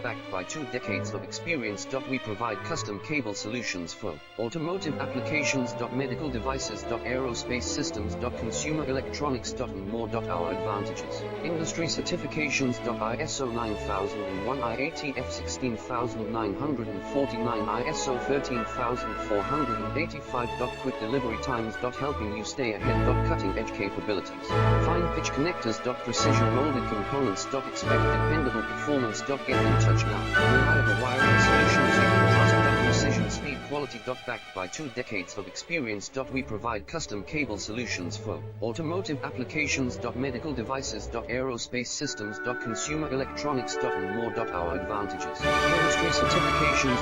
Backed by 2 decades of experience. We provide custom cable solutions for automotive applications. Medical devices. Aerospace systems. Consumer electronics. And more. Our advantages: industry certifications. ISO 9001, IATF 16949, ISO 13485. Quick delivery times. Helping you stay ahead. Cutting edge capabilities. Fine pitch connectors. Precision molded components. Expect dependable performance. Get in touch now. Reliable wiring solutions you can trust. Precision, speed, quality. Backed by 2 decades of experience. We provide custom cable solutions for automotive applications. Medical devices. Aerospace systems. Consumer electronics. And more. Our advantages: industry certifications.